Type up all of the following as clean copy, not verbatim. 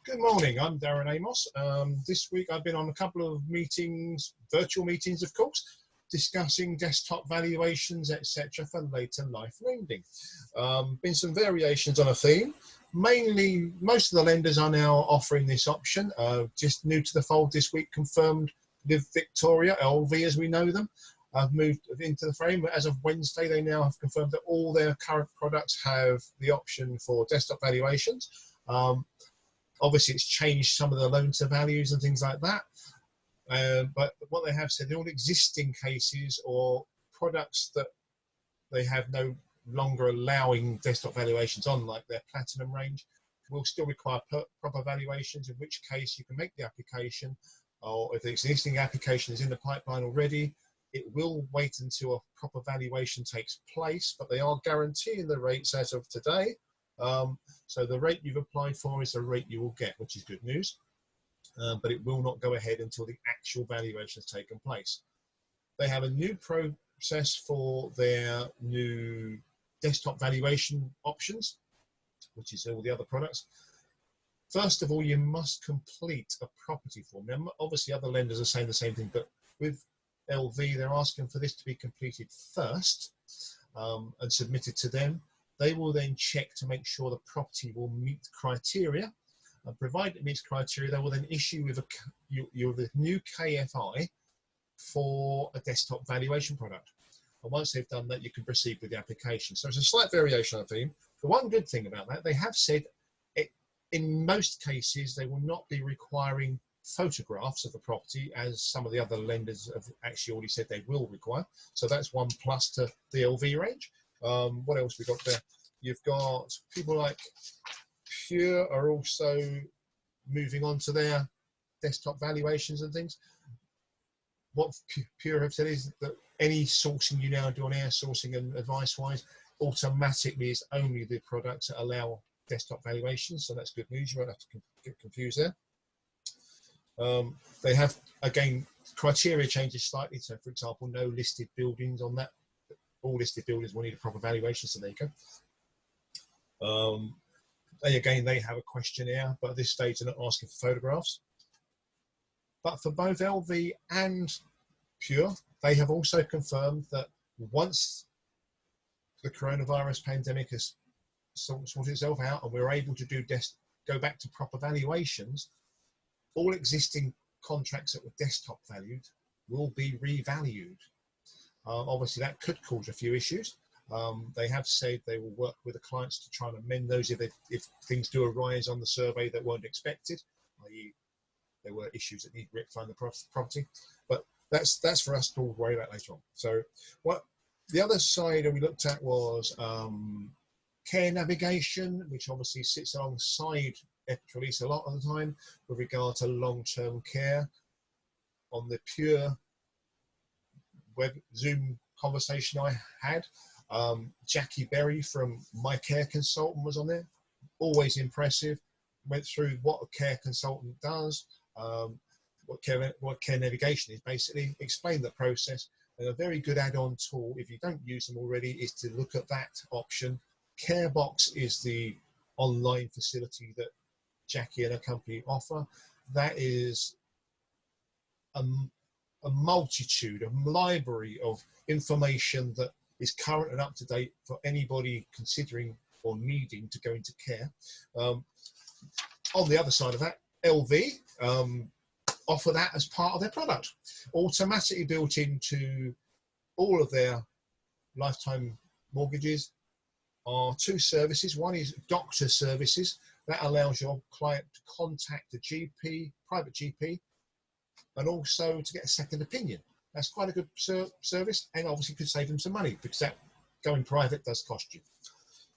Good morning, I'm Darren Amos. This week I've been on a couple of meetings, virtual meetings of course, discussing desktop valuations, etc. for later life lending. Been some variations on a theme. Mainly, most of the lenders are now offering this option. Just new to the fold this week, confirmed Live Victoria, LV as we know them, have moved into the frame. But as of Wednesday, they now have confirmed that all their current products have the option for desktop valuations. Obviously, it's changed some of the loan to values and things like that. But what they have said, all existing cases or products that they have no longer allowing desktop valuations on, like their platinum range, will still require proper valuations, in which case you can make the application, or if the existing application is in the pipeline already, it will wait until a proper valuation takes place, but they are guaranteeing the rates as of today. So the rate you've applied for is the rate you will get, which is good news, but it will not go ahead until the actual valuation has taken place. They have a new process for their new desktop valuation options, which is all the other products. First of all, you must complete a property form. Now, obviously other lenders are saying the same thing, but with LV, they're asking for this to be completed first and submitted to them. They will then check to make sure the property will meet criteria. And provided it meets criteria, they will then issue with a new KFI for a desktop valuation product. And once they've done that, you can proceed with the application. So it's a slight variation on the theme. The one good thing about that, they have said in most cases, they will not be requiring photographs of the property, as some of the other lenders have actually already said they will require. So that's one plus to the LV range. What else we got there? You've got people like Pure are also moving on to their desktop valuations and things. What Pure have said is that any sourcing you now do on air sourcing and advice-wise automatically is only the products that allow desktop valuations. So that's good news. You won't have to get confused there. They have, again, criteria changes slightly. So, for example, no listed buildings on that. All listed buildings will need a proper valuation, so there you go. They have a questionnaire, but at this stage they're not asking for photographs. But for both LV and Pure, they have also confirmed that once the coronavirus pandemic has sorted itself out and we're able to go back to proper valuations, all existing contracts that were desktop valued will be revalued. Obviously, that could cause a few issues. They have said they will work with the clients to try and amend those if things do arise on the survey that weren't expected, i.e. there were issues that need rectifying the property. But that's for us to worry about later on. So what the other side that we looked at was care navigation, which obviously sits alongside release a lot of the time with regard to long-term care. On the Pure web Zoom conversation I had, Jackie Berry from My Care Consultant was on there. Always impressive. Went through what a care consultant does, what care navigation is basically, explained the process, and a very good add-on tool if you don't use them already is to look at that option. Carebox is the online facility that Jackie and her company offer. That is a multitude, a library of information that is current and up to date for anybody considering or needing to go into care. On the other side of that, LV offer that as part of their product, automatically built into all of their lifetime mortgages. Are two services. One is doctor services that allows your client to contact a GP, private GP, and also to get a second opinion. That's quite a good service, and obviously could save them some money because that going private does cost you.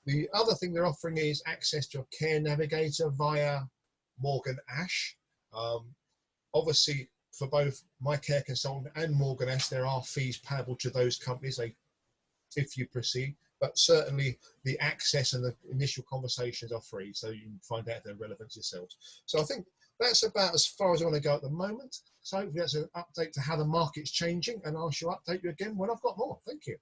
The other thing they're offering is access to a care navigator via Morgan Ash. Obviously, for both My Care Consultant and Morgan Ash, there are fees payable to those companies if you proceed. But certainly the access and the initial conversations are free, so you can find out their relevance yourselves. So I think that's about as far as I want to go at the moment. So hopefully that's an update to how the market's changing, and I shall update you again when I've got more. Thank you.